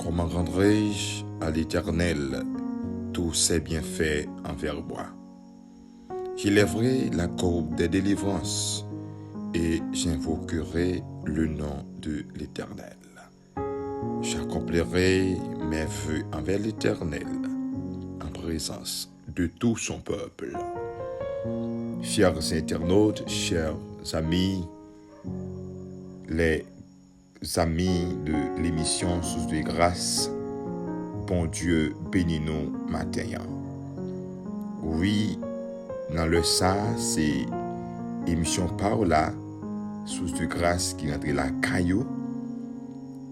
Comment rendrai-je à l'Éternel tous ses bienfaits envers moi? J'élèverai la courbe des délivrances et j'invoquerai le nom de l'Éternel. J'accomplirai mes vœux envers l'Éternel en présence de tout son peuple. Chers internautes, chers amis, les amis de l'émission Source de grâce, bon Dieu bénis-nous matin. Oui, dans le ça, c'est émission par là, Source de grâce qui rentre la caillou,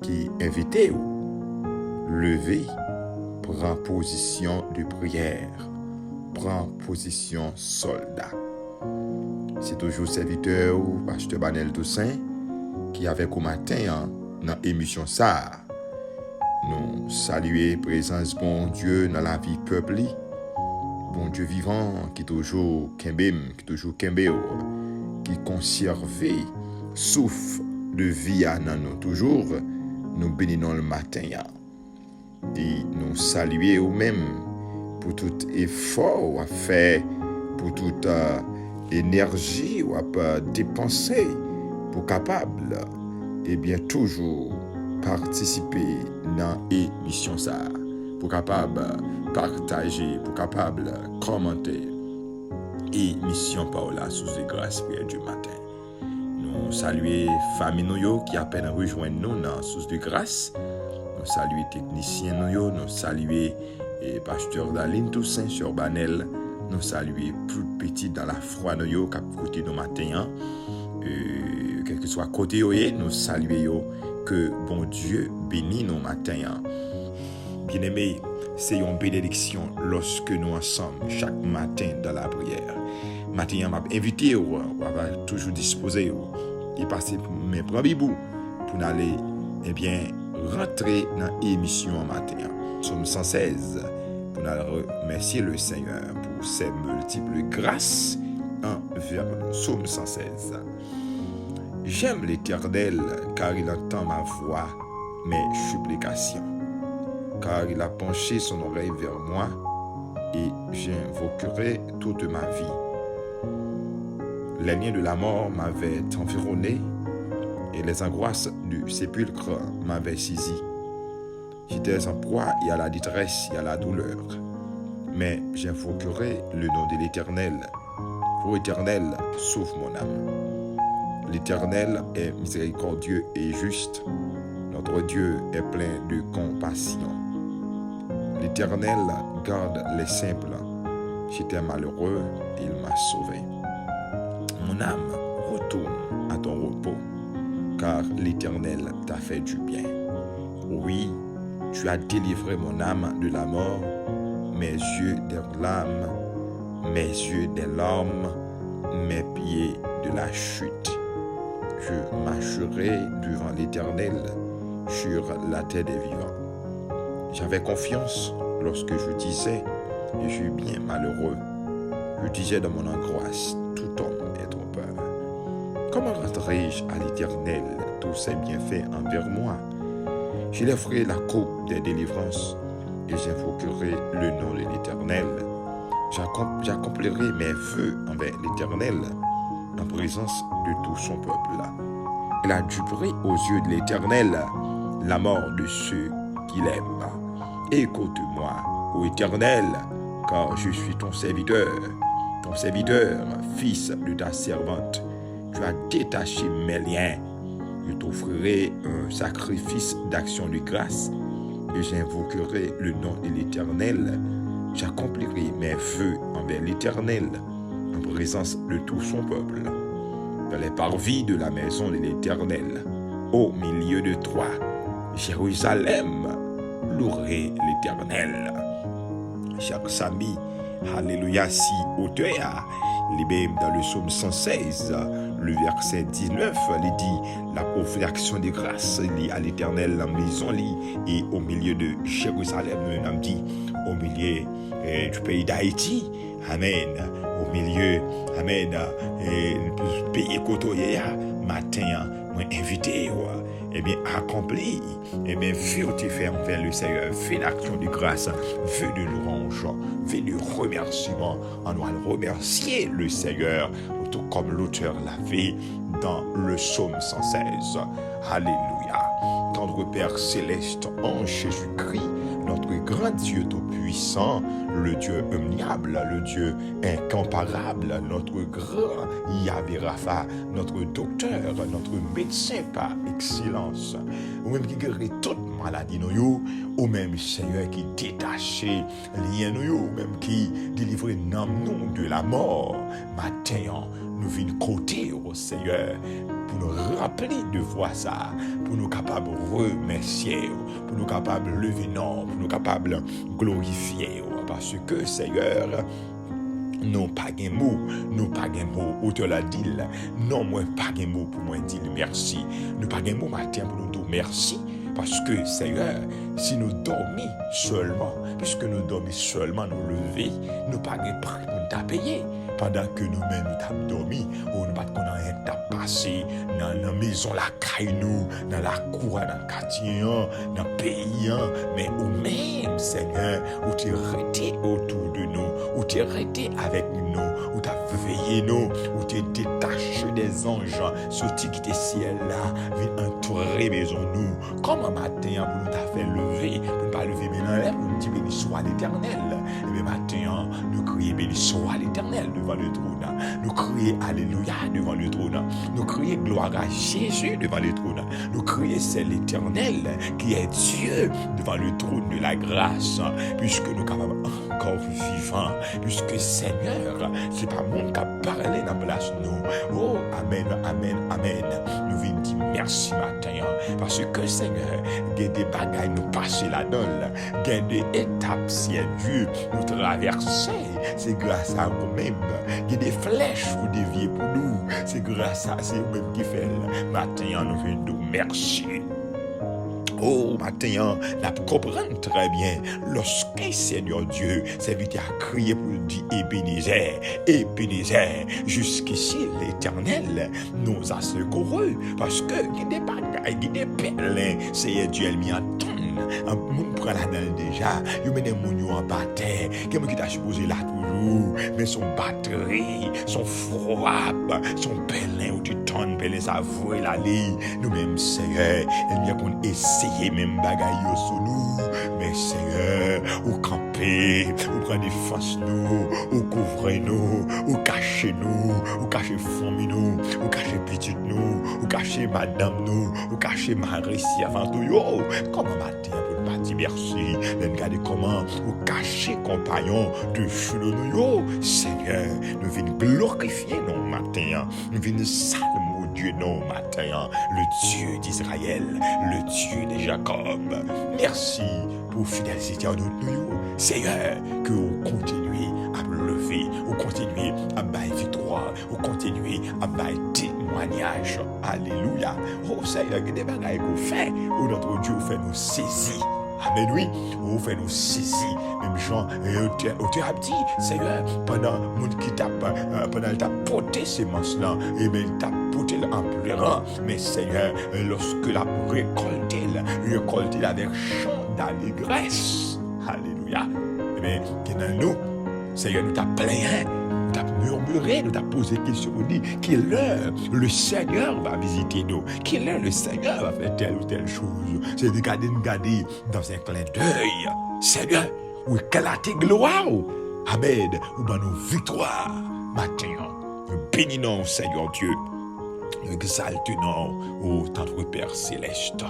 qui invite ou lever, prend position de prière, prend position soldat. C'est toujours serviteur ou pasteur Banel Toussaint qui avec au matin dans l'émission ça. Nous saluer présence bon Dieu dans la vie peuple, bon Dieu vivant qui toujours kembem, qui toujours kembeo, qui conserve souffle de vie dans nous toujours, nous bénissons le matin. Et nous saluer ou même pour tout effort à faire, pour toute énergie ou à dépenser pour capable et bien toujours participer dans l'émission ça, pour capable partager, pour capable commenter émission par la Source de grâce prière du matin. Nous saluer famille nous qui à peine rejoindre nous dans Source de grâce. Nous saluer techniciens nous saluer pasteur Daline Toussaint sur Banel. Nous saluer plus petit dans la foi nous qui a côté nous matin. Quel que soit côté nous saluons que bon Dieu bénit nos matins. Bien-aimés, c'est une bénédiction lorsque nous ensemble chaque matin dans la prière. Matin, m'a invité on va toujours disposer et passer mes premiers bouts pour aller rentrer dans l'émission matin. Psaume 116 pour remercier le Seigneur pour ses multiples grâces envers nous. Psaume 116. J'aime l'Éternel car il entend ma voix, mes supplications. Car il a penché son oreille vers moi et j'invoquerai toute ma vie. Les liens de la mort m'avaient environné et les angoisses du sépulcre m'avaient saisi. J'étais en proie et à la détresse et à la douleur. Mais j'invoquerai le nom de l'Éternel. Ô Éternel, sauve mon âme. L'Éternel est miséricordieux et juste. Notre Dieu est plein de compassion. L'Éternel garde les simples. J'étais malheureux, il m'a sauvé. Mon âme, retourne à ton repos, car l'Éternel t'a fait du bien. Oui, tu as délivré mon âme de la mort, mes yeux des larmes, mes pieds de la chute. Je marcherai devant l'Éternel sur la terre des vivants. J'avais confiance lorsque je disais, je suis bien malheureux. Je disais dans mon angoisse, tout homme est trompeur. Comment rendrai-je à l'Éternel tous ses bienfaits envers moi? J'élèverai la coupe des délivrances et j'invoquerai le nom de l'Éternel. J'accomplirai mes vœux envers l'Éternel en présence de tout son peuple. Il a du bruit aux yeux de l'Éternel la mort de ceux qu'il aime. Écoute-moi, ô Éternel, car je suis ton serviteur, fils de ta servante. Tu as détaché mes liens. Je t'offrirai un sacrifice d'action de grâce et j'invoquerai le nom de l'Éternel. J'accomplirai mes vœux envers l'Éternel en présence de tout son peuple. Dans les parvis de la maison de l'Éternel, au milieu de toi, Jérusalem, louerai l'Éternel. Chers amis, alléluia, si auteur, dans le psaume 116, le verset 19, il dit la offre action de grâce à l'Éternel, la maison et au milieu de Jérusalem, on dit au milieu du pays d'Haïti, amen, au milieu, amen, pays côtoyé, matin, moi invité, accompli. Fais tes faire envers le Seigneur. Fais l'action de grâce. Fais de louange. Fais de remerciement. On doit remercier le Seigneur, tout comme l'auteur l'a fait dans le psaume 116. Alléluia. Tendre Père céleste, en Jésus-Christ, notre grand Dieu tout-puissant, le Dieu omniable, le Dieu incomparable, notre grand Yahvé Rapha, notre docteur, notre médecin par excellence, ou même qui guérit toute maladie, ou même Seigneur qui détache lien, ou même qui délivre nous de la mort. Matin, nous venons côté au Seigneur pour nous rappeler de voir ça, pour nous capables de remercier, pour nous capables de lever non, pour nous capables de glorifier, parce que Seigneur, non pas de mots, nous pas de mots, ou te l'a dit, non moi pas de mots pour moi dire merci, nous pas de mots matin pour nous dire merci. Parce que, Seigneur, si nous dormons seulement, puisque nous dormons seulement, nous lever, nous pas de prix pour nous payer. Pendant que nous-mêmes nous avons dormi, ou nous pas qu'on a rien passé dans la maison, la caille nous, dans la cour, dans le quartier, dans le pays, mais nous-mêmes, Seigneur, où tu es resté autour de nous, où tu es resté avec nous, où tu as veillé nous, où tu es détaché des anges, sorti qui était ciel là, viens entourer maison nous, comme un matin pour nous t'a fait lever, pour ne pas lever maintenant, pour nous dire béni soit l'Éternel. Et bien matin, nous crions béni soit l'Éternel devant le trône. Nous crions Alléluia devant le trône. Nous crions gloire à Jésus devant le trône. Nous crions c'est l'Éternel qui est Dieu devant le trône de la grâce, puisque nous sommes capables encore vivants, puisque Seigneur, c'est pas mon qui a parlé dans la place nous. Oh, Amen, Amen, Amen. Nous venons dire merci matin, parce que Seigneur, il y a des bagailles nous passer là-dedans, il y a des étapes, si Dieu nous traverser, c'est grâce à vous-même. Il y a des flèches vous dévier pour nous, c'est grâce à vous-même qui fait. Matin, nous venons dire merci. Oh, matin, nous comprenons très bien, lorsque Seigneur Dieu s'est vite à crier pour dire Ebenezer, Ebenezer, jusqu'ici l'Éternel nous a secourus, parce que il y a des bagailles, il y a des pèlerins, Seigneur Dieu, elle m'y attend. Un monde prend la dalle déjà, il met des mounions en bataille, quelqu'un qui t'a supposé là toujours, mais son batterie, son frappe, son pèlerin ou du ton, pèlerin ça voit la lit, nous-mêmes Seigneur, elle vient qu'on essaye même bagaille sur nous, mais Seigneur, ou camper, ou prendre défense nous, ou couvrir nous, ou cacher nous, ou cacher famille nous, ou cacher petite nous, ou cacher madame nous, ou cacher Marie si avant tout yo, comment matin pour ne pas dire merci, mais regardez comment ou cacher compagnon de chou nous, Seigneur, nous venons glorifier nos matins, nous venons saluer Dieu non matin, le Dieu d'Israël, le Dieu de Jacob. Merci pour fidélité en nous, Seigneur, que vous continuez à me lever, vous continuez à bailler victoire, vous continuez à bailler témoignage. Alléluia. Oh Seigneur, il y a des bagailles qu'on fait, où notre Dieu fait nous saisir. Amen, oui, vous faites nous saisir. Même Jean, tu as dit, Seigneur, pendant qui pendant il t'a porté ces manches-là, et bien il t'a porté en pleurant. Mais Seigneur, lorsque la récolté avec chant d'allégresse. Alléluia. Eh bien, nous, Seigneur, nous t'a plaint. Nous t'a murmuré, nous t'a posé question, nous dit quelle heure le Seigneur va visiter nous, quelle heure le Seigneur va faire telle ou telle chose. C'est de garder dans un clin d'œil. Seigneur, oui, quelle a tes gloires, Amen, ou dans nos victoires, matin, nous bénissons Seigneur Dieu, nous exaltons, ô tendre Père céleste,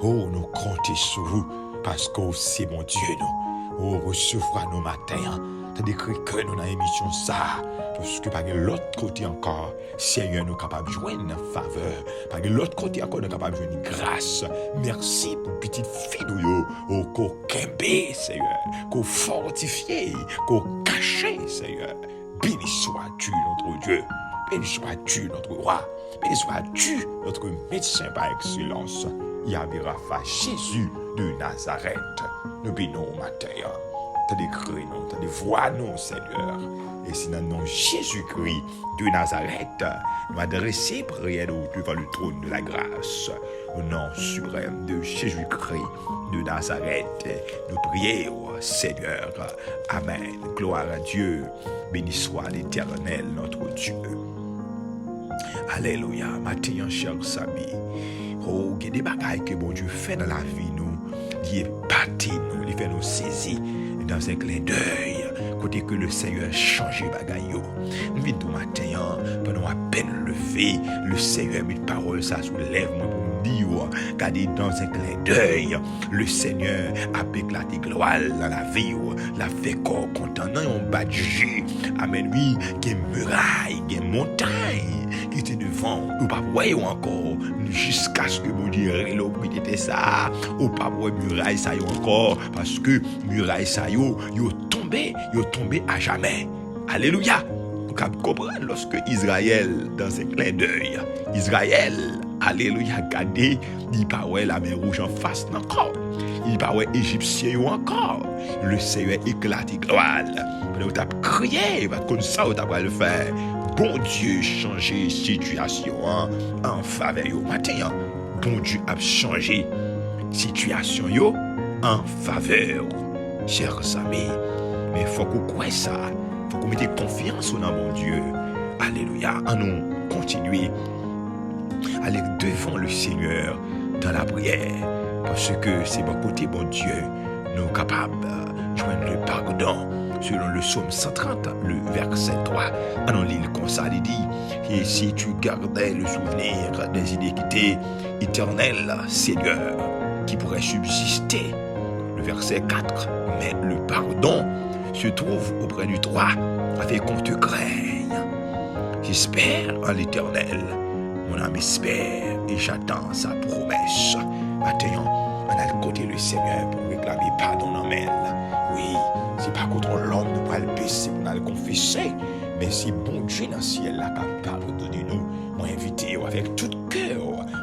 oh, nous comptons sur vous, parce que c'est mon Dieu, nous, oh, recevra nos matins. C'est-à-dire que nous dans l'émission ça, parce que par l'autre côté encore, Seigneur nous capable de jouer une faveur. Par l'autre côté encore, nous capable de jouer une grâce. Merci pour petite fille nous, qu'on kembe, Seigneur, qu'on fortifie, qu'on cache, Seigneur. Béni sois-tu, notre Dieu. Béni sois-tu, notre roi. Béni sois-tu, notre médecin par excellence. Yahvé Rapha, Jésus de Nazareth. Nous bénissons au matin. T'as des cris, non, t'as des voix, non, Seigneur. Et c'est dans le nom de Jésus-Christ de Nazareth, nous adresser prière devant le trône de la grâce. au nom suprême de Jésus-Christ de Nazareth. Nous prions, Seigneur. Amen. Gloire à Dieu. Béni soit l'Éternel, notre Dieu. Alléluia. Matin, cher Sami. Oh, il y a des bagailles que bon Dieu fait dans la vie, nous. Il est parti, nous. Il fait nous saisir dans un clin d'œil. Côté que le Seigneur change bagaille. Nous vite du matin, pendant à peine levé, le Seigneur met parole, ça soulève moi pour me dire, regardez dans un clin d'œil, le Seigneur a éclaté gloire dans la vie, la fait corps content, on bat de jus. Amen, oui, qu'il y a une muraille, qu'il y a une montagne qui était devant, ou pas voyez encore, jusqu'à ce que mon Dieu était ça, ou pas voyez muraille ça y encore, parce que muraille ça y tombé à jamais. Alléluia. Vous comprenez lorsque Israël, dans un clin d'œil, Israël, alléluia, regardez, il paraît la mer rouge en face encore. Il paraît égyptien encore. Le Seigneur éclate gloire. Vous avez crié, comme ça vous avez le faire. Bon Dieu, changer situation en faveur du matin. Bon Dieu a changé situation en faveur. Chers amis, mais il faut qu'on croie ça. Il faut qu'on mette confiance dans mon Dieu. Alléluia. En nous continuer à aller devant le Seigneur dans la prière. Parce que c'est bon côté, bon Dieu, nous sommes capables de joindre le pardon. Selon le psaume 130, le verset 3, en l'île comme ça, il dit, et si tu gardais le souvenir des iniquités éternelles, Seigneur, qui pourrait subsister. Le verset 4, mais le pardon se trouve auprès du 3, afin qu'on te craigne. J'espère en l'Éternel, mon âme espère, et j'attends sa promesse. Maintenant, on a le côté le Seigneur pour réclamer pardon en elle. Oui, c'est pas contre l'homme nous pas le baisser, on a le confesser, mais si bon Dieu dans le ciel là capable de donner nous, moi invité avec tout cœur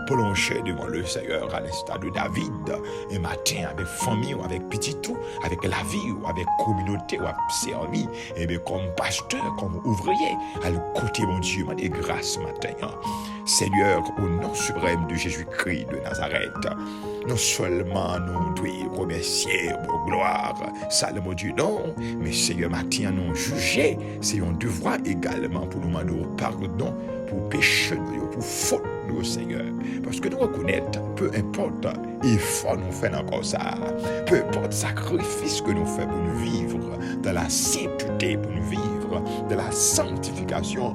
plonger devant le Seigneur à l'instar de David, un matin avec famille ou avec petit tout, avec la vie ou avec communauté ou avec servi, et bien comme pasteur, comme ouvrier, à le côté mon Dieu, m'a des grâces matin. Seigneur, au nom suprême de Jésus-Christ de Nazareth, non seulement nous devons remercier pour gloire, ça le mon Dieu non, mais Seigneur matin nous juger, c'est un devoir également pour nous demander pardon pour péché, pour faute nous Seigneur, parce que nous reconnaître, peu importe effort nous faisons encore ça, peu importe sacrifice que nous faisons pour nous vivre dans la sainteté, pour nous vivre dans la sanctification,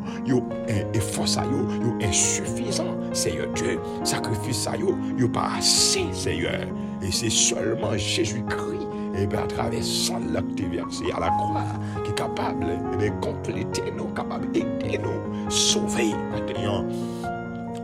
effort ça yo insuffisant, Seigneur Dieu, sacrifice ça yo pas assez, Seigneur, et c'est seulement Jésus-Christ, et bien à travers son acte versé à la croix, qui est capable de compléter nous, capable d'aider nous, sauver, maintenant.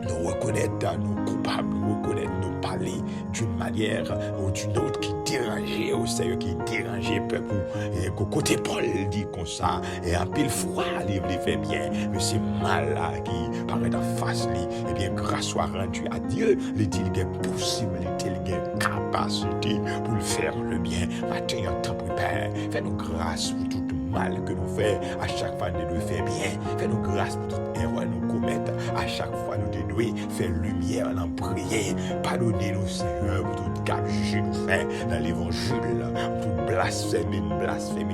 Nous reconnaître nos coupables, nous reconnaître nos parler d'une manière ou d'une autre qui dérangeait au Seigneur, qui dérangeait le peuple. Et qu'au côté Paul dit comme ça, et en pile fois, il fait bien, mais c'est mal là qui paraît en face, et bien grâce soit rendue à Dieu, il dit qu'il y a possibilité, il y a capacité pour le faire le bien. Maintenant, en temps Père, fais-nous grâce pour tout mal que nous faisons, à chaque fois nous devons faire bien. Fais-nous grâce pour toute erreur nous commettre, à chaque fois nous devons faire lumière en prier. Pardonnez-nous, Seigneur, pour toute gabegie nous fait dans l'évangile, pour blasphémie,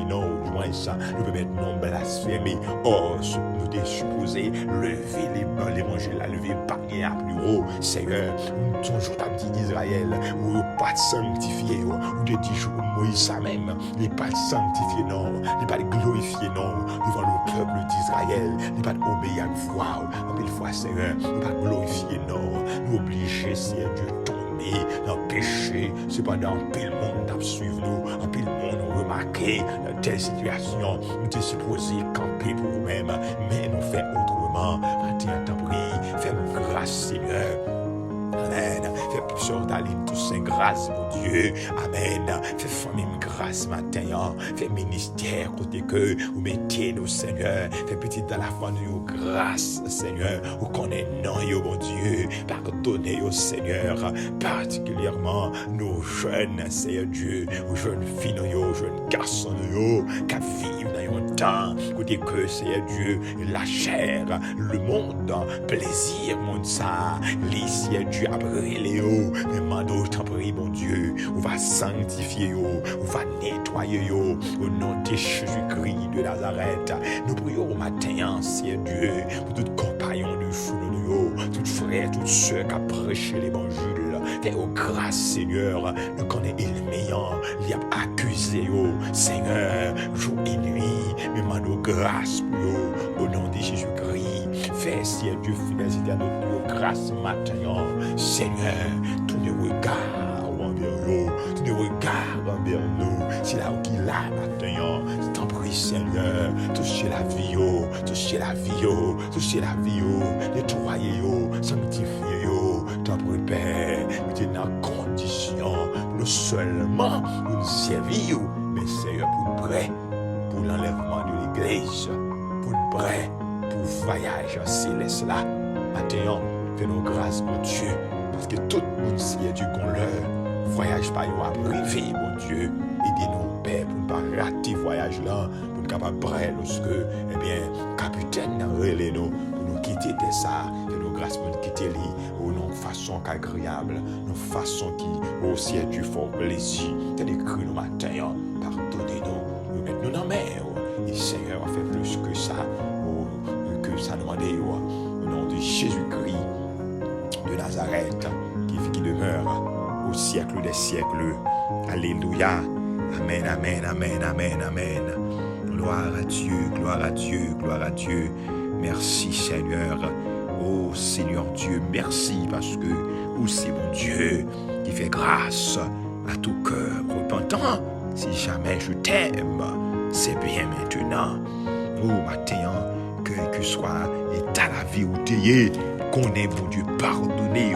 non, du moins ça, nous pouvons mettre non blasphémie. Or, nous devons supposer lever l'évangile, lever le panier à plus haut. Seigneur, nous toujours t'as dit Israël, ou pas sanctifié, ou de dire Moïse ça même, n'est pas sanctifié, non, n'est pas glorifié, non, devant le peuple d'Israël, n'est pas obéir à voix, en pile fois, Seigneur, n'est pas glorifié, non, nous obliger, Seigneur Dieu, tomber dans le péché, c'est pas dans pile monde à suivre nous, en pile monde remarqué dans telle situation, nous t'es supposé camper pour nous-mêmes, mais nous fait autrement, matin, t'en prie, fais-nous grâce, Seigneur. Amen. Fais sœur Daline Toussaint grâce, mon Dieu. Amen. Fais famille grâce matin. Fais ministère côté que vous mettez nos Seigneur. Fais petit dans la famille grâce, Seigneur. Vous connaissez non, mon Dieu. Pardonnez au Seigneur, particulièrement nos jeunes, Seigneur Dieu, aux jeunes filles, aux jeunes garçons, qui vivent dans un temps, côté que, Seigneur Dieu, la chair, le monde, plaisir, mon ça, les Seigneur Dieu, après les hauts, mais mando, t'en prie, mon Dieu, on va sanctifier, on va nettoyer, au nom de Jésus-Christ de Nazareth. Nous prions au matin, Seigneur Dieu, pour tout compagnon de fou, tout frère, toute sœur qui a prêché l'évangile. Fais-nous grâce, Seigneur. Nous connaissons le meilleur. Il y a accusé, Seigneur, jour et nuit. Mais mando grâce pour eux, au nom de Jésus-Christ. Fais, Seigneur Dieu, fidèle éternel, grâce matin. Seigneur, tous les regards envers nous, tous les regards envers nous. C'est là où il a matin. T'en prie, Seigneur, touchez la vie, touchez la vie, touchez la vie, nettoyez, sanctifiez. T'en prie, Père, mettez dans condition, nous seulement nous servir, mais Seigneur, pour nous prêts pour l'enlèvement de l'Église, pour nous prêts pour le voyage céleste là. Maintenant, fais-nous grâce, mon Dieu, parce que tout le monde sait du qu'on leur voyage par à privé, mon Dieu. Aidez-nous, Père, pour ne pas rater le voyage là, pour nous capables de prêter lorsque, eh bien, capitaine, relais-nous, pour nous quitter de ça. Fais-nous grâce pour nous quitter au nom de façon agréable, de façon qui, au ciel, du fort plaisir. T'as écrit nous matin, pardonnez-nous, nous mettons dans la mer. Et Seigneur a fait plus que ça demandé au nom de Jésus-Christ de Nazareth, qui demeure au siècle des siècles. Alléluia. Amen, amen, amen, amen, amen. Gloire à Dieu, gloire à Dieu, gloire à Dieu. Merci Seigneur. Oh Seigneur Dieu, merci parce que vous c'est mon Dieu qui fait grâce à tout cœur repentant. Si jamais je t'aime, c'est bien maintenant. Oh matin, que soit état la vie où tu es, qu'on est mon Dieu pardonné.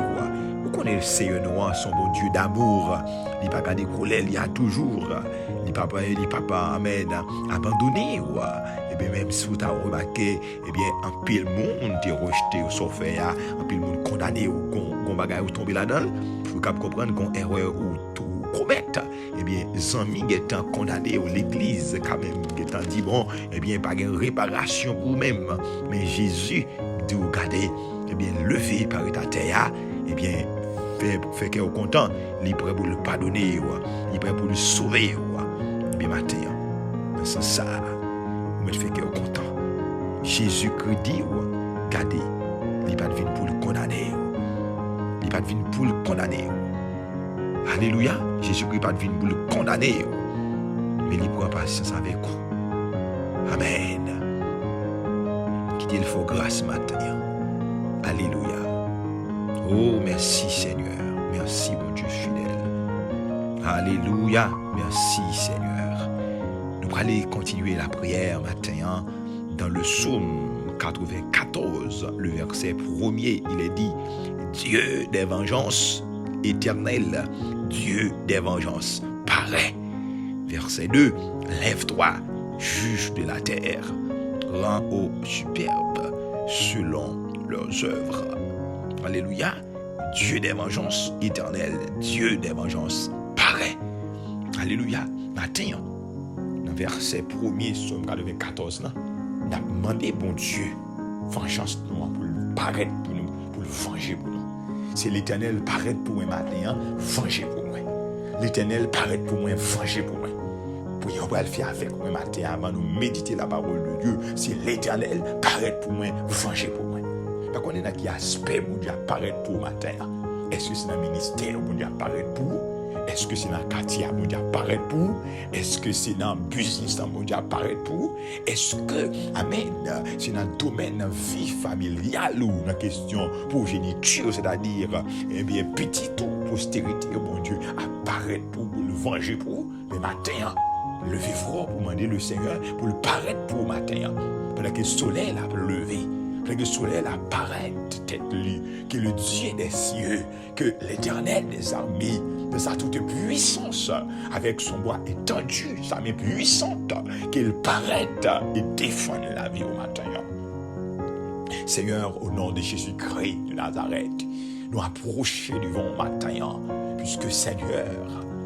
Vous connaissez le Seigneur Noir, son bon Dieu d'amour. Il n'y a pas de colère, il y a toujours. Il n'y a pas, amen, abandonné. Et bien même si vous avez remarqué, eh bien, un pile monde est rejeté au soffre, un pile monde condamné ou qu'on bagaille ou tomber là-dedans, pour comprendre qu'on erreur ou tout commettre. Eh bien, les amis étant condamnés ou l'église quand même étant dit bon, eh bien, pas de réparation pour même. Mais Jésus dit regardez, eh bien, levé par ta terre, eh bien, fait qu'il est content, il est prêt pour le pardonner, il est prêt pour le sauver. Bien matin, dans ce sens, vous fait qu'il est content. Jésus-Christ dit, regardez, il n'est pas venu pour le condamner. Il n'est pas venu pour le condamner. Alléluia, Jésus-Christ n'est pas venu pour le condamner. Mais il prend patience avec vous. Amen. Qu'il le faut grâce matin. Alléluia. Oh, merci Seigneur. Merci mon Dieu fidèle. Alléluia. Merci Seigneur. Nous allons continuer la prière matin dans le psaume 94, le verset 1er. Il est dit, Dieu des vengeances éternelles, Dieu des vengeances paraît. Verset 2, lève-toi, juge de la terre, rends aux superbes selon leurs œuvres. Alléluia. Dieu des vengeances éternelles, Dieu des vengeances paraît. Alléluia. Matin, dans verset 1er, Psaume 94, on a demandé, bon Dieu, vengeance pour le paraître pour nous, pour le venger pour nous. C'est l'Éternel paraître pour moi matin, venger pour moi. L'Éternel paraître pour moi, venger pour moi. Pour y avoir le faire avec moi matin avant nous méditer la parole de Dieu. C'est l'Éternel paraître pour moi, venger pour moi. Parce qu'on est dans quel aspect mon Dieu apparaître pour matin. Est-ce que c'est dans le ministère mon Dieu apparaître pour? Est-ce que c'est dans le quartier mon Dieu apparaître pour? Est-ce que c'est dans le business mon Dieu apparaître pour? Est-ce que, amen, c'est dans le domaine de vie familiale ou dans la question progéniture, c'est-à-dire, eh bien, petit ou postérité, mon Dieu, apparaître pour le venger pour? Le matin, levez-vous pour demander le Seigneur pour le paraître pour le matin. Pendant que le soleil a levé, que le soleil apparaît, tête lui, que le Dieu des cieux, que l'Éternel des armées, de sa toute puissance, avec son bras étendu, sa main puissante, qu'il paraît et défende la vie au matin. Seigneur, au nom de Jésus-Christ de Nazareth, nous approchons devant au matin, puisque Seigneur,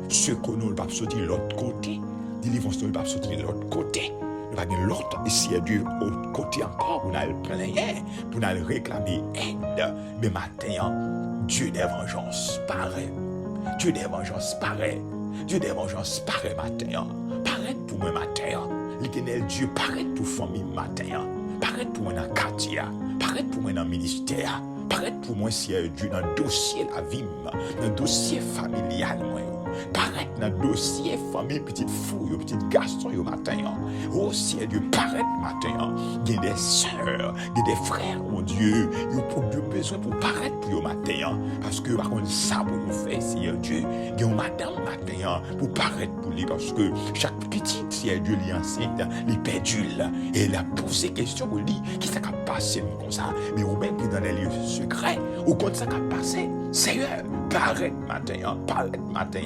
ce que nous ne pouvons pas sortir de l'autre côté, délivrance nous ne pouvons pas sortir de l'autre côté. Nous n'avons pas l'autre ici Dieu au côté encore pour nous plaindre, pour nous réclamer aide. Mais matin, Dieu des vengeances paraît. Dieu des vengeances paraît. Dieu des vengeances paraît matin. Paraît pour moi matin. L'Éternel Dieu paraît pour famille matin. Paraît pour moi dans le quartier. Paraît pour moi dans le ministère. Paraît pour moi si Dieu dans le dossier la vie, dans le dossier familial. Paraît dans le dossier famille, petite fouille, petite garçon au matin. Oh ciel Dieu, paraît matin. Il y a des sœurs, il y a des frères, mon Dieu, ils ont besoin pour paraître pour le matin. Parce que par contre, ça pour nous faire, Seigneur Dieu, il y a une madame matin pour paraître pour lui. Parce que chaque petite, Seigneur Dieu, lui enceinte, lui pédule. Et il a posé question pour lui, qui ça a passé comme ça. Mais ou même dans les lieux secrets, ou quand ça a passé, Seigneur, paraît matin, paraît matin.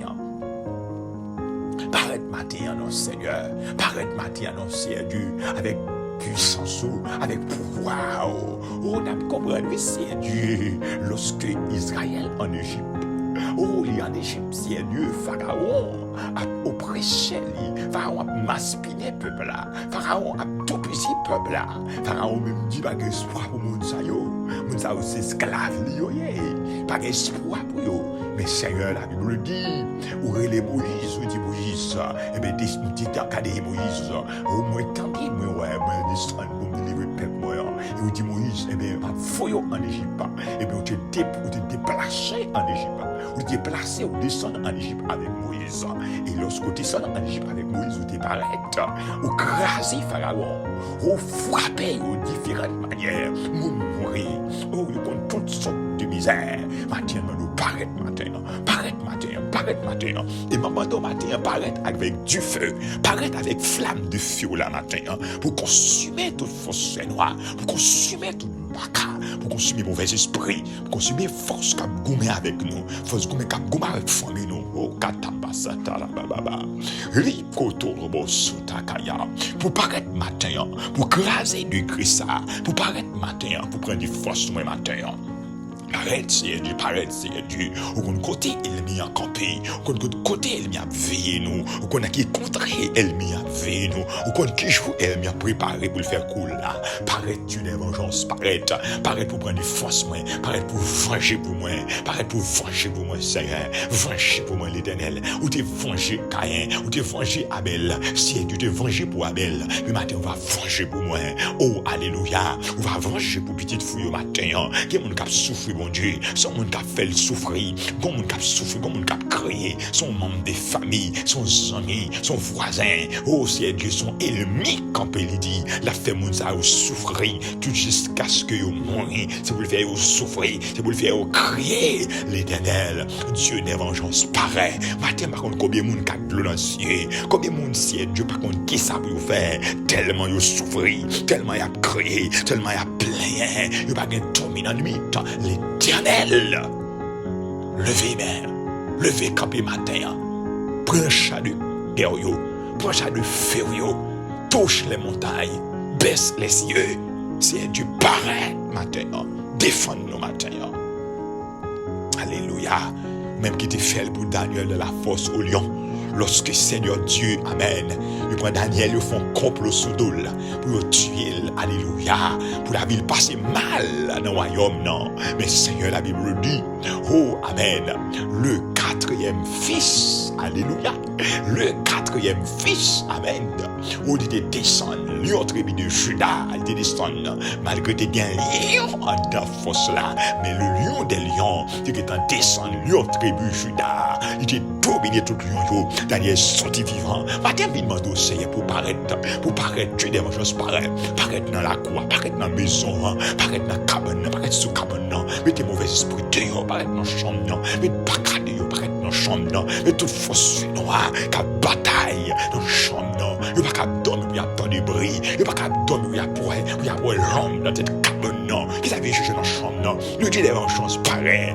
Paraître matin, non Seigneur. Paraître matin, non Seigneur Dieu. Avec puissance, avec pouvoir. Oh, n'a compris, Seigneur Dieu. Lorsque Israël en Égypte, il y a en Égypte, Seigneur Dieu, Pharaon a oppressé, Pharaon a maspiné le peuple là. Pharaon a tout petit peuple là. Pharaon même dit pas d'espoir pour mon sayo. Mon sayo c'est esclave, pas d'espoir pour eux. Mais Seigneur, la Bible dit, où est les Moïse, où dit Moïse, et bien, dit qu'à Moïse, au moins, tant pis, moi, descendre pour me délivrer le peuple, moi, et où dit Moïse, et bien, faut en Égypte, et bien, on te déplacé en Égypte, on te déplacé, on descend en Égypte avec Moïse, et lorsqu'on descend en Égypte avec Moïse, on te paraît, on crase Pharaon, on frappe de différentes manières, on mourir, on compte toutes sortes de misère, maintenant, nous paraît matin. Paraît matin. Et maman au matin, paraît avec du feu. Paraît avec flamme de feu la matin. Pour consumer toute force noire. Pour consumer tout baka. Pour consumer mauvais esprit. Pour consumer force qui a goumé avec nous. Force qui a goumé avec famille nous. Oh, katabasata la bababa. Rikoto robo sotakaya. Pour paraître matin. Pour craser du grissa. Pour paraître matin. Pour prendre du force moi matin. Paraît, Seigneur Dieu. Au côté, ennemi a campé. Au côté, ennemi a veillé nous. Au côté, contraire, ennemi a veillé nous. Au côté, qui joue, ennemi a préparé pour le faire cool là. Paraît, Dieu des vengeances. Paraît pour prendre des forces, moi. Paraît pour venger pour moi. Paraît pour venger pour moi, Seigneur. Venger pour moi, l'Éternel. Ou t'es vengé Caïn. Ou t'es vengé Abel. Si Dieu t'es vengé pour Abel. Mais matin, on va venger pour moi. Oh, alléluia. On va venger pour petite fouille au matin. Qui est mon cap souffrir, mon Dieu. Son monde qui a fait le souffrir. Son monde qui a souffert. Son monde qui a créé. Son membre de famille. Son ami. Son voisin. Oh, c'est Dieu, son ennemi, quand il dit. La fait mon ça souffrir. Tout jusqu'à ce que vous mourrez. C'est pour le faire souffrir. C'est pour le faire crier. L'Éternel, Dieu des vengeances pareil. Matin, par contre, combien de monde qui a de l'eau dans le ciel. Combien de monde, c'est Dieu, par contre, qui ça pour vous faire. Tellement vous souffrir. Tellement il a crié. Tellement il a plaint. Il n'y a pas de dominant limite. L'Éternel, levez main, levez campé matin, prends un chat de guerre, prends un chat de feu, touche les montagnes, baisse les cieux, c'est Dieu paraît matin, défend nous matin. Alléluia, même qui te fait pour Daniel de la force au lion. Lorsque Seigneur Dieu, Amen, il prend Daniel, ils font complot sous dol pour le tuer, alléluia, pour la ville passer mal dans le royaume, non. Mais Seigneur, la Bible dit, oh, Amen, le quatrième fils, alléluia, le quatrième fils, Amen, où il était descendu, lion tribu de Juda, il était descendu, malgré des gains lions en dans force là, mais le lion des lions, il était descendu, lion tribu Juda, il était dominé tout lion, Daniel sorti vivant. Matin, il demande au Seigneur pour paraître, Dieu des vengeances paraître dans la cour, paraître dans la maison, paraître dans la cabane, paraître sous cabane, mettez mauvais esprit dehors, paraître dans la chambre, mettez pas cadé, paraître dans la chambre, mettez toute force noire, qui bataille dans la chambre, il n'y a pas qu'à dormir, il y a pas de bruit, il n'y a pas qu'à dormir, il y a l'homme dans cette cabane. non. Qui ça vient chercher dans la chambre, non. Le Dieu des vengeances, paraît.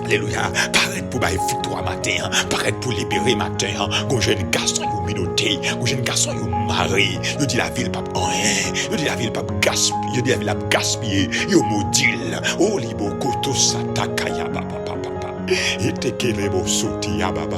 Alléluia. Paraître pour bailler victoire matin. Paraître pour libérer matin. Quand jeune garçon, il minoté. Quand jeune garçon, il marié. Il dit la ville pas rien. Il dit la ville pas gaspiller. Il dit la ville pas gaspiller. Il maudit. Oh, libo koto satakaya papa. Et te kerebo sotia papa.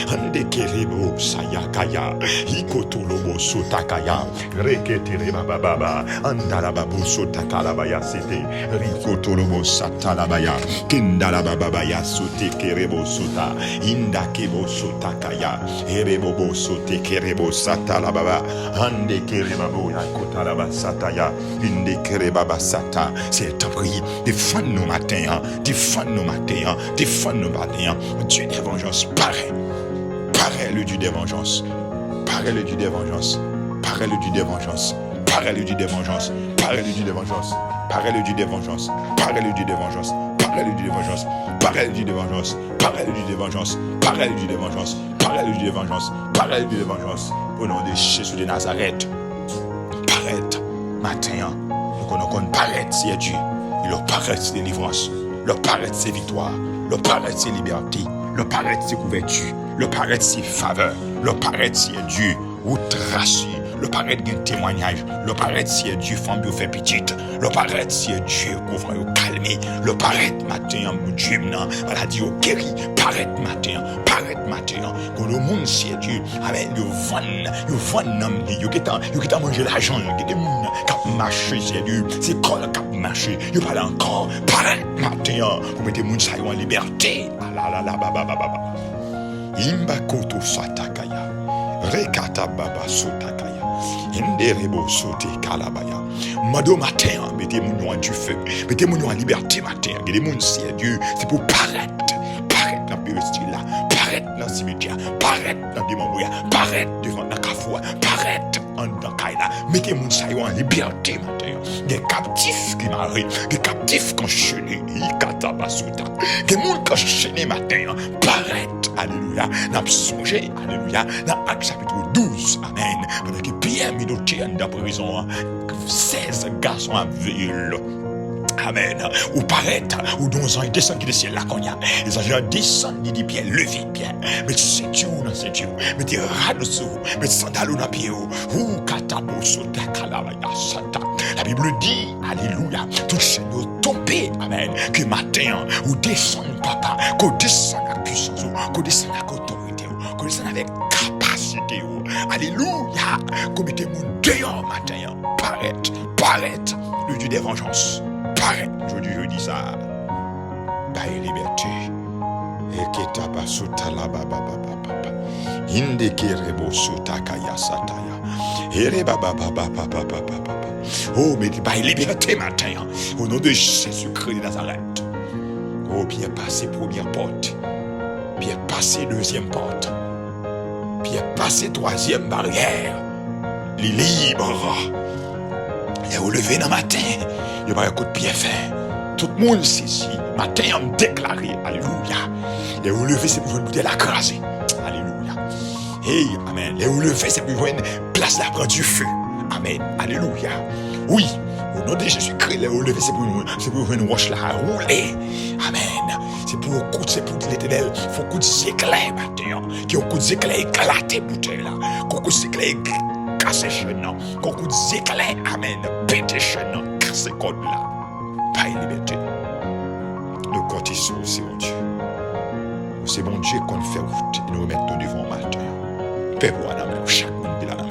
Ande kerebo sayakaya. Ikotolobo sotakaya. Reketere baba. Andala babu sotakalabaya sete. Rikotolobo satalabaya. Kindala baba ya sote kerebo sota. Inda kebo sotakaya. Erebo sote kerebo satalababa. Ande kerebabo ya kotalaba sataya. Inde kerebaba sata. C'est ta prière. Défends nos matins. Défends nos matins. Défends nos matins. Dieu des vengeances paraît. Paraît le Dieu des vengeances. Paraît le Dieu des vengeances. Paraît le Dieu des vengeances. Paraît le Dieu des vengeances. Paraît le Dieu des vengeances. Paraît le Dieu des vengeances. Paraît le Dieu des vengeances. Paraît le Dieu des vengeances. Paraît le Dieu des vengeances. Paraît le Dieu des vengeances. Paraît le Dieu des vengeances. Paraît le Dieu des vengeances. Paraît le Dieu des vengeances. Au nom de Jésus de Nazareth. Paraît matin. Nous connaissons paraît c'est Dieu. Il leur paraît c'est délivrance. Leur paraît c'est victoire. Leur paraît c'est liberté. Leur paraît c'est couverture. Le paraître c'est faveur, le paraître c'est Dieu, ou trace, le paraître c'est un témoignage, le paraître c'est Dieu, femme qui fait petite, le paraître c'est Dieu, couvre ou calmer, le paraître matin, mon Dieu, maladie au guéri, paraître matin, quand le monde c'est Dieu, avec le vent, il y a mangé l'argent, il y a des gens qui marchent, c'est Dieu, c'est quoi le cap marché, il parle encore, paraître matin, vous mettez mon saillot en liberté, Imba koto satakaya, rekata baba sotakaya, inderebo sote kalabaya. Mado matin, mettez-moi en du feu, mettez-moi en liberté matin. Regardez mon c'est Dieu, c'est pour paraître dans le style là, paraître dans le cimetière, paraître dans le démon, paraître devant la cafou, paraître dans Kaila. Mettez-moi en liberté matin. Des captifs qui m'arrivent, des captifs qui enchaînés, ikata basota, des gens qui enchaînés matin, paraître. Alléluia. N'a pas songé. Alléluia. Dans Actes chapitre 12. Amen. Pendant que Pierre Minotier en la prison, 16 garçons à ville. Amen. Ou paraître, ou dans un descend qui descend là qu'on y a. Les agents descendent, il dit Pierre, levez Pierre. Mettez ceinture dans ceinture. Mettez rade sur vous. Mettez sandales dans pied. Ou katabo sota kalabaya santa. La Bible dit, alléluia, toute chaîne tombée, amen, que matin, ou descend, papa, qu'on descend la puissance, qu'on descend la autorité, qu'on descend avec capacité, alléluia, qu'on mette mon dehors matin, paraît, le Dieu des vengeances, paraît, je dis ça, baille liberté, et que taba sota la baba, inde kerebo sota kaya sataya, ere baba. Oh, mais par liberté matin, au nom de Jésus-Christ de Nazareth. Oh, Pierre passé première porte, Pierre passé deuxième porte, Pierre passé troisième barrière. Les libres, les relevés dans matin, il n'y a pas un coup de pied fait. Tout le monde saisit, matin on déclaré, alléluia. Les relevés c'est pour jouer une bouteille à craser, alléluia. Hey, amen. Les relevés c'est pour jouer une place là prendre du feu. Amen. Alléluia. Oui. Au nom de Jésus-Christ, les relevés, c'est pour une roche là à rouler. Amen. C'est pour l'éternel. Il faut coup d'éclair matin. Qui ont coup d'éclair éclaté bouteille là. Coup d'éclair cassé chenon. Coup d'éclair. Amen. Pété chenon. Cassé code là. Pas une liberté. Le côté sur c'est mon Dieu. C'est mon Dieu qu'on fait route. Et nous remettons devant matin. Peuple à la main. Chaque monde de la main.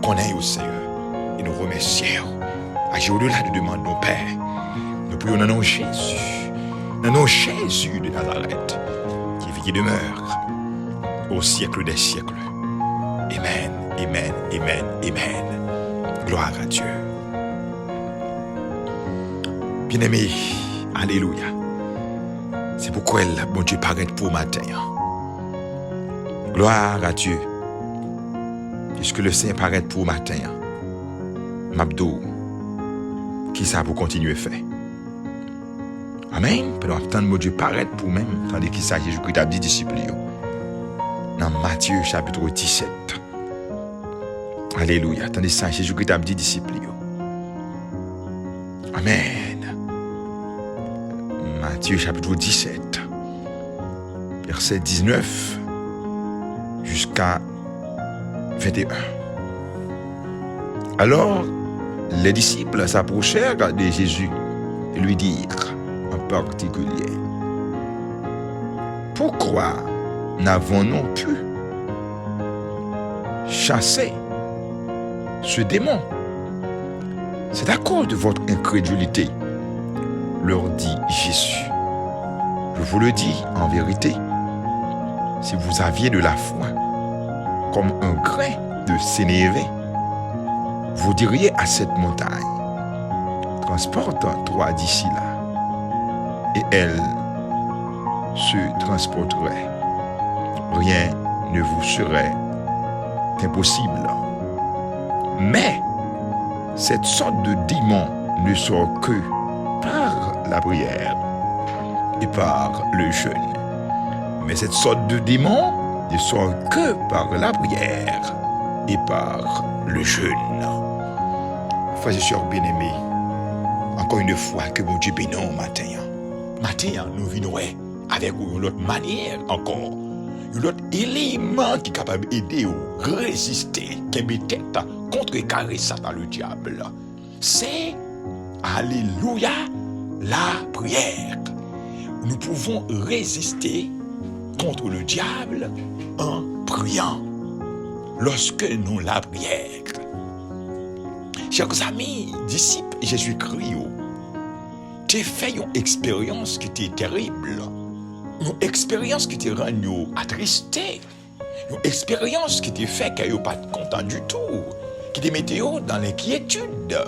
Qu'on aille au Seigneur et nous remercions. Agir au-delà de demander nos Père. Nous prions dans nom Jésus. Dans nom Jésus de Nazareth. Qui vit et demeure au siècle des siècles. Amen, amen, amen, amen. Gloire à Dieu. Bien-aimé, alléluia. C'est pourquoi bon Dieu paraît pour matin. Gloire à Dieu. Puisque le Seigneur paraît pour matin, Mabdou, qui ça pour continuer faire? Amen. Pendant attendre mon Dieu paraît pour même, tandis qu'il s'agit de Jésus-Christ a dit disciples. Dans Matthieu chapitre 17, Alléluia. Attendez ça, Jésus-Christ a dit disciples. Amen. Matthieu chapitre 17, verset 19 jusqu'à 21. Alors, les disciples s'approchèrent de Jésus et lui dirent en particulier: pourquoi n'avons-nous pu chasser ce démon? C'est à cause de votre incrédulité, leur dit Jésus. Je vous le dis en vérité, si vous aviez de la foi comme un grain de sénévé, vous diriez à cette montagne: transporte-toi d'ici là, et elle se transporterait. Rien ne vous serait impossible. Mais cette sorte de démon ne sort que par la prière et par le jeûne. Mais cette sorte de démon ne sort que par la prière et par le jeûne. Frères et sœurs bien-aimés, encore une fois que mon Dieu bénisse au matin. Matin, nous venons avec une autre manière encore. Un autre élément qui est capable d'aider à résister, qui est peut-être contrecarrer Satan le diable. C'est, alléluia, la prière. Nous pouvons résister contre le diable en priant. Lorsque nous la prière. Chers amis, disciples Jésus-Christ, tu as fait une expérience qui était terrible. Une expérience qui te rend attristé. Une expérience qui te fait que tu pas content du tout. Qui te met dans l'inquiétude.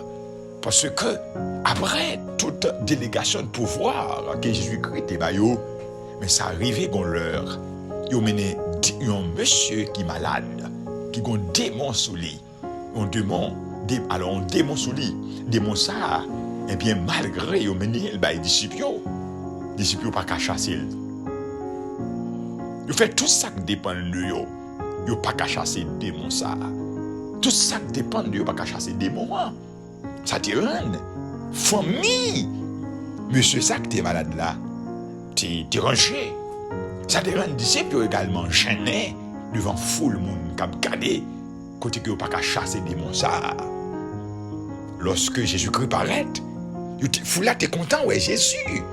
Parce que, après toute délégation de pouvoir que Jésus-Christ te baillot, mais ça arrivait qu'on l'heure. Il y a mené un monsieur qui est malade, qui a un démon sous lui. Un démon, alors un démon sous lui. Démon ça, et bien malgré il y a mené les disciples pas qu'à chasser. Il fait tout ça qui dépend de eux. Il n'y a pas qu'à chasser des démons ça. Tout ça qui dépend de eux, pas qu'à chasser des démons. Ça te rend famille. Monsieur ça qui est malade là, t'es rangé. Ça te rend disciple également gêné devant foule monde qui a gardé côté que pas qu'à chasser des démons ça. Lorsque Jésus-Christ paraît, foule là t'es content ouais Jésus.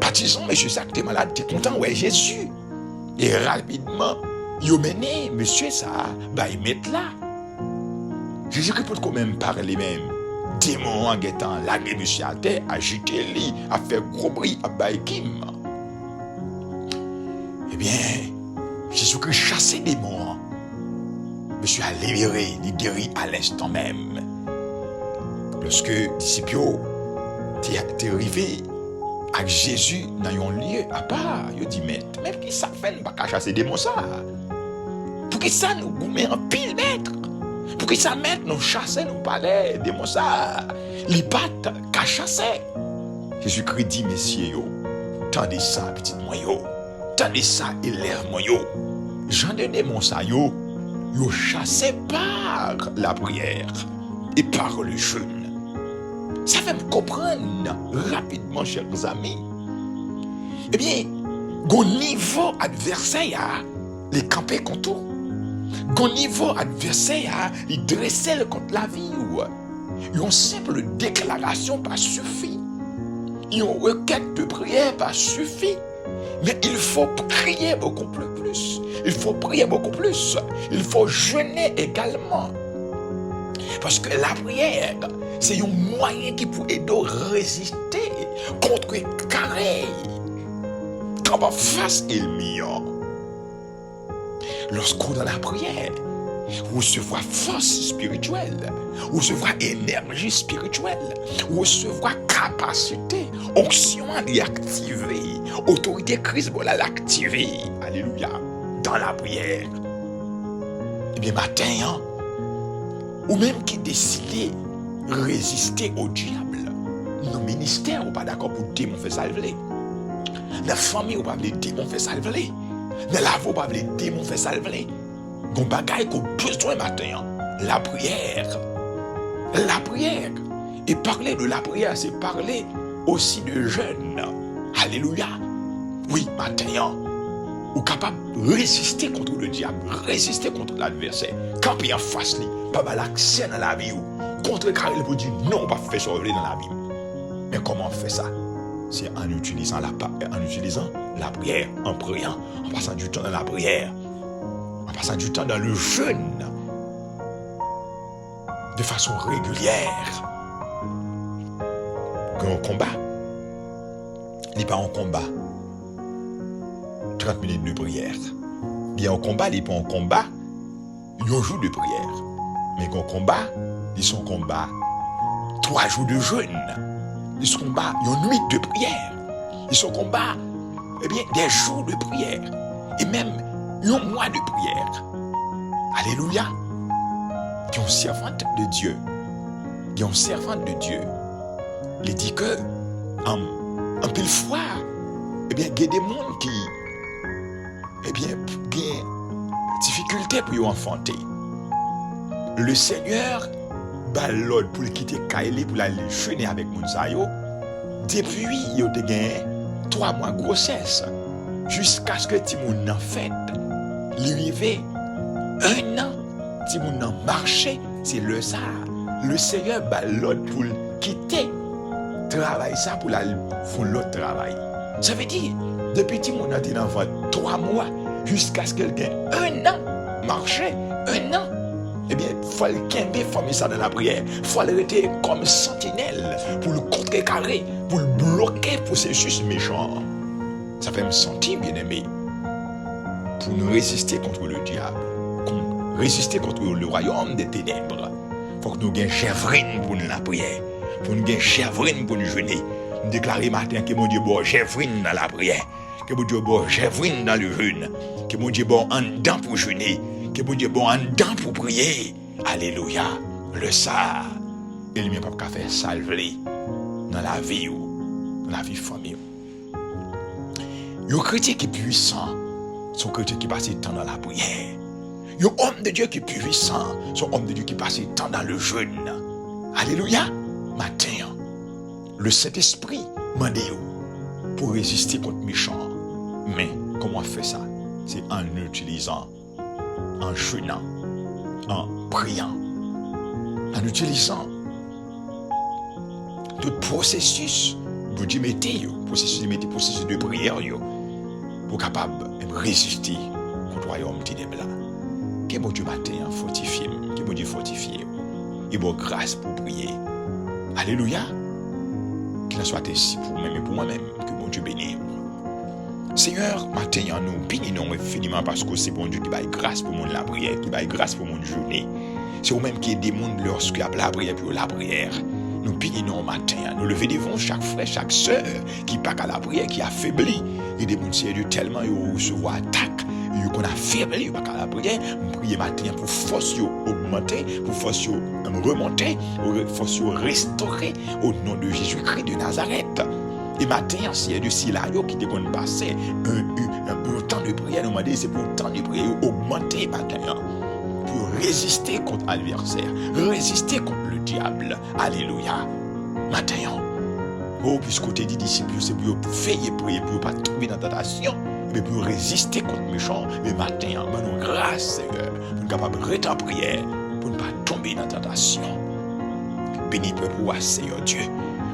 Baptisons monsieur ça qui est malade, t'es content ouais Jésus. Et rapidement, il a mené monsieur ça, il met là. Jésus-Christ peut quand même parler même. Démon en guettant, la monsieur à terre, agiter lui, à faire gros bruit, à baïkim. Eh bien, Jésus-Christ chassait des démons. Monsieur a libéré, il guérit à l'instant même. Lorsque les disciples étaient arrivés avec Jésus dans un lieu à part, il dit, mais même qui ça fait, pas qu'à chasser des démons ça. Pour que ça nous gourmet en pile, maître. Pour que ça mette nous chasser, nous parler des démons ça. Les pattes qu'à chasser. Jésus-Christ dit, messieurs, tendez ça, petit moyo. Tendez ça, élève moyo. Jean de démons ça, yo chassé par la prière et par le jeûne. Ça fait me comprendre rapidement, chers amis. Eh bien, au niveau adversaire, les camper contre tout. Au niveau adversaire, ils dressent contre la vie. Une simple déclaration pas suffit. Une requête de prière pas suffit. Mais il faut crier beaucoup plus. Il faut prier beaucoup plus. Il faut jeûner également. Parce que la prière, c'est un moyen qui peut aider à résister contre les carrés. Quand on face il mieux. Lorsqu'on est dans la prière, on recevra force spirituelle, on recevra énergie spirituelle, on recevra capacité, onction à l'activer, autorité Christ à l'activer. Alléluia. Dans la prière. Eh bien, matin, ou même qui décide de résister au diable, nos ministères, ou pas d'accord pour le démon fait salver. La famille, ou pas le démon fait salver. Dans la voie, ou pas le démon fait salver. Gon bagaille qu'on besoin matin. la prière. La prière. Et parler de la prière, c'est parler aussi de jeûne. Alléluia. Oui, maintenant, ou capable de résister contre le diable, résister contre l'adversaire, camper en face, pas mal l'accès dans la vie, contre carré pour dire non, on va faire ça dans la vie. Mais comment on fait ça? C'est en utilisant la prière, en priant, en passant du temps dans la prière, en passant du temps dans le jeûne, de façon régulière. Quand on combat, il n'est pas en combat 30 minutes de prière. Il y a un combat, il n'est pas en combat un jour de prière. Mais quand on combat, ils sont combat 3 jours de jeûne. Ils sont combat une nuit de prière. Ils sont combat des jours de prière. Et même un mois de prière. Alléluia. Qui ont servante de Dieu. Qui ont servante de Dieu. Il dit que en pile fois, il y a des gens qui ont des difficultés pour y enfanter. Le Seigneur bat l'ordre pour quitter Kaili pour aller jeûner avec Mounsayo. Depuis, il y a gagné 3 mois de grossesse. Jusqu'à ce que Timoun en fait, l'arrivée 1 an, Timoun en marché, c'est le ça. Le Seigneur bat l'ordre pour quitter travail ça pour aller faire l'autre travail. Ça veut dire, depuis Timoun a été enfant 3 mois, jusqu'à ce qu'elle gagne 1 an, marché 1 an. Eh bien, il faut le former ça dans la prière. Il faut le rester comme sentinelle pour le contrecarrer, pour le bloquer processus méchant. Ça fait me sentir, bien aimé, pour nous résister contre le diable, résister contre le royaume des ténèbres. Il faut que nous gagnions chèvrine pour nous la prière, pour nous gagnions chèvrine pour nous jeûner. Nous déclarer matin que mon Dieu bon chèvrine dans la prière, que mon Dieu bon chèvrine dans le jeûne, que mon Dieu bon en dedans pour jeûner. Que bon Dieu bon en dedans pour prier. Alléluia. Le ça. Et lui-même pas faire salver dans la vie ou dans la vie famille. Un chrétien qui est puissant, son chrétien qui passe le temps dans la prière. Un homme de Dieu qui est puissant, son homme de Dieu qui passe le temps dans le jeûne. Alléluia. Matin, le Saint-Esprit m'a dit pour résister contre le méchant. Mais comment on fait ça? C'est en utilisant, en jeûnant, en priant, en utilisant tout processus, vous dites processus de prière, pour capable de résister contre le royaume ténèbres. Que mon Dieu matin fortifie, que mon Dieu fortifie, et bon grâce pour prier. Alléluia. Qu'il soit ainsi pour moi-même et pour moi-même, que mon Dieu bénisse. Seigneur, matin, nous bénissons infiniment parce que c'est bon Dieu qui baille grâce pour mon la prière, qui baille grâce pour mon journée. C'est vous-même qui aide mon lorsqu'il y a la prière pour la prière. Nous bénissons matin, nous levons devant chaque frère, chaque sœur qui part à la prière, qui affaiblit. Et des gens, Seigneur, tellement ils recevoir attaque, qu'on a affaibli à la prière. Nous prions matin pour force augmenter, pour force remonter, pour force restaurer au nom de Jésus-Christ de Nazareth. Et matin, c'est de Silayo qui te connaît passer un temps de prière. Nous m'a dit c'est pour le temps de prière augmenter matin. Pour résister contre l'adversaire, résister contre le diable. Alléluia. Matin, oh, puisque tu dit disciples, c'est pour veiller, prier, pour ne pas tomber dans la tentation, mais pour résister contre le méchant. Mais matin, nous grâce, Seigneur, pour nous capables de rester en prière, pour ne pas tomber dans la tentation. Béni peuple, Seigneur Dieu,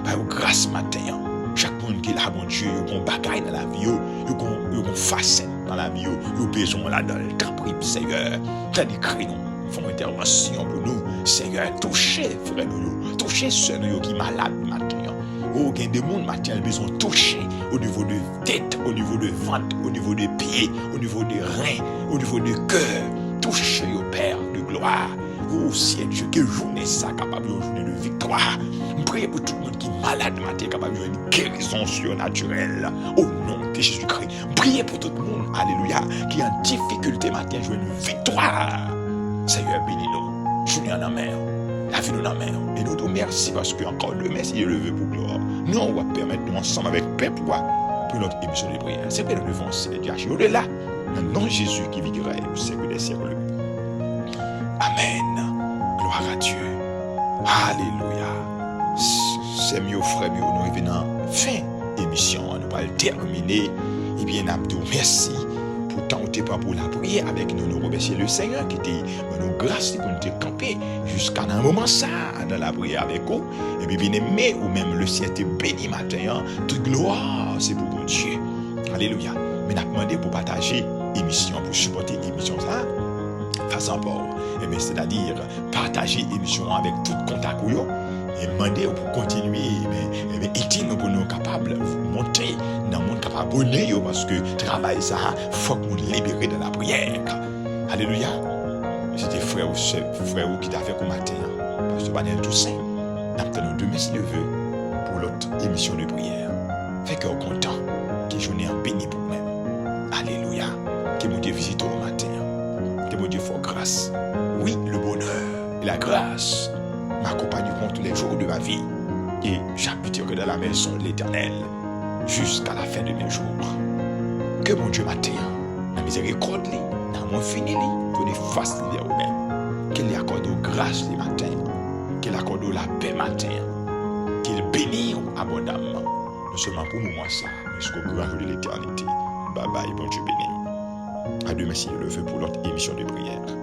par grâce matin. Chaque monde qui est là, mon Dieu, il y a un bagaille dans la vie, il y a une facette dans la vie, il y a besoin là-dedans. T'en prie, Seigneur, t'as des cris, nous font intervention pour nous. Seigneur, touchez, frère, nous, touchez ceux qui sont malades matin. Oh, il y a des gens matin, ils ont besoin de toucher au niveau de tête, au niveau de ventre, au niveau de pieds, au niveau des reins, au niveau du cœur. Touchez au Père de gloire. Oh, Seigneur, que journée ça, capable de journée de victoire. Priez pour tout le monde qui est malade, matin, capable de une guérison surnaturelle. Au nom de Jésus-Christ. Priez pour tout le monde, alléluia, qui est en difficulté, matin, jouer une victoire. Seigneur, bénis-nous. Journée en mer. La vie nous en mer. Et nous te remercions parce que encore demain, si Dieu le veut pour gloire. Nous, on va permettre nous ensemble avec Père pour notre émission de prière. C'est que nous devons se dégager au-delà. Le nom de Jésus qui vivra au siècle des siècles. Amen. Gloire à Dieu. Alléluia. C'est mieux, frère, mieux, nous revenons fin émission. Nous allons terminer. Eh bien, Abdou, merci pour tant que pas pour la prière avec nous. Nous remercions le Seigneur qui était nous grâce pour nous camper jusqu'à un moment ça dans la prière avec vous. Et puis, bien aimé, ou même le ciel était béni matin. Toute gloire, c'est pour mon Dieu. Alléluia. Mais nous demandé pour partager l'émission, pour supporter l'émission ça. Façon pour, c'est-à-dire partager l'émission avec tout contact et demander pour continuer et nous pour nous capables de monter dans le monde capable de parce que travail ça faut que nous libérer de la prière. Alléluia. C'était frère qui t'a fait comme matin parce que Daniel Toussaint nous demain si le veut pour l'autre émission de prière. Fait que content que journée en béni pour nous. Alléluia. Que mon Dieu visite au matin. Que mon Dieu fasse grâce. Oui, le bonheur et la grâce m'accompagneront tous les jours de ma vie. Et j'habiterai dans la maison de l'Éternel jusqu'à la fin de mes jours. Que mon Dieu matin, la miséricorde, dans mon fini, pour les faces vers eux-mêmes. Qu'il accorde grâce les matins. Qu'il accorde la paix matin. Qu'il bénisse abondamment. Non seulement pour moi ça, mais jusqu'au grand jour de l'éternité. Bye bye, bon Dieu béni. À demain si le veut pour l'autre émission de prière.